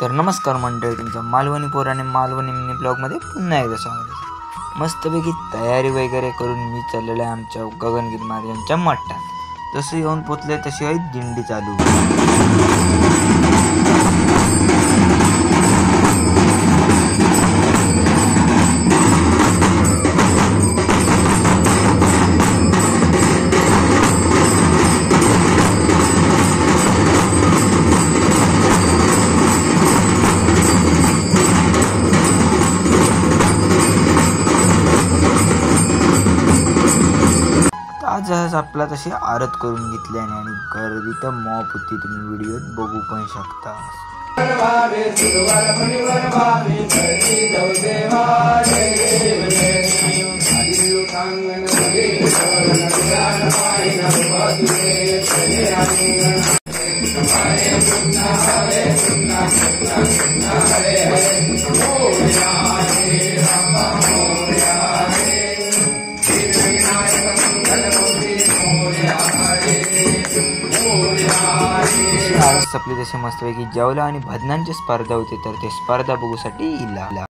तर नमस्कार मंडळी, तुमचं मालवणी पोर आणि मालवणी मिनी ब्लॉगमध्ये पुन्हा एकदा स्वागत आहे। मस्तपैकी तयारी वगैरे करून मी चाललेलो आहे आमच्या गगनगिरी महाराजांच्या मठात। जसं येऊन पोचले तशी आहे दिंडी चालू। आज आपला तशी आरत करून घेतल्याने आणि गर्दी तर मॉप होती, तुम्ही व्हिडिओत बघू पण शकता। सपली तसे मस्तपैकी जेवला आणि भजनांची स्पर्धा होती, तर ते स्पर्धा बघूसाठी इला